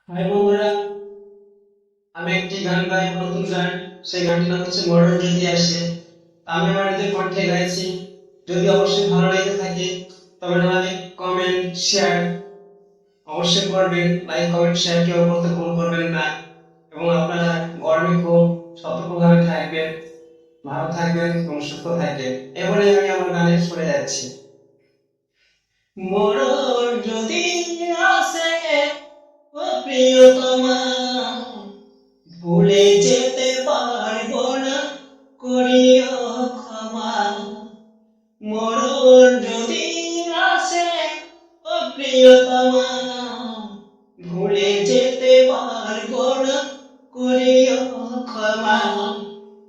High বন্ধুরা, আমি একটি গান গাই, নতুন গান। সেই গানটির নাম হচ্ছে মরণ যদি আসে। আমি আমার নিজের কণ্ঠে গাইছি। যদি অবশ্যই ভালো লেগে থাকে তবে আপনারা কমেন্ট শেয়ার অবশ্যই করবেন। লাইক কমেন্ট শেয়ার কেউ করতে ভুল করবেন না। এবং আপনারা গরমে খুব সতর্কভাবে থাকবেন, ভালো থাকবেন এবং সুস্থ থাকবেন। এবারে আমি আমার গানে সরে যাচ্ছি। মরণ যদি আসে ও প্রিয়তমা, ভুলে যেতে পারবো না, করিও ক্ষমা। মরণ যদি আসে ও প্রিয়তমা, ভুলে যেতে পারবো না, করিও ক্ষমা।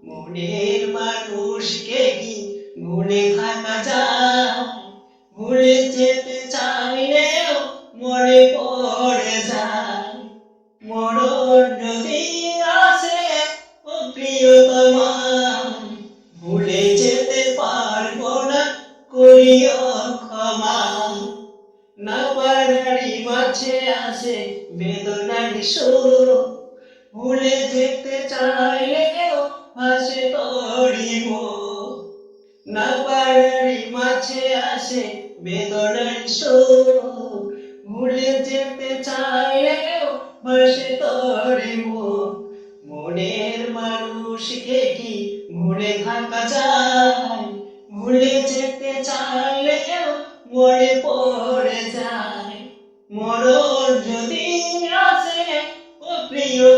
মনের মানুষকে কি ভুলে থাকা যায়? ভুলে যেতে চাইলেও মনে পড়ে যায়। মরণ যদি আসে ও প্রিয়তমা, ভুলে যেতে পারবো না, করিও ক্ষমা। না পারারি মাঝে আসে বেদনারি সুর, ভুলে যেতে চাইলেও ভাসে তোরি মন। না পারারি মাঝে আসে বেদনার সুর, ভুলে যেতে চাইলেও ভাসে তোরে মন। মনের মানুষকে কি ভুলে থাকা যায়? ভুলে যেতে চাইলেও মনে পড়ে যায়। মরণ যদি আসে ও প্রিয়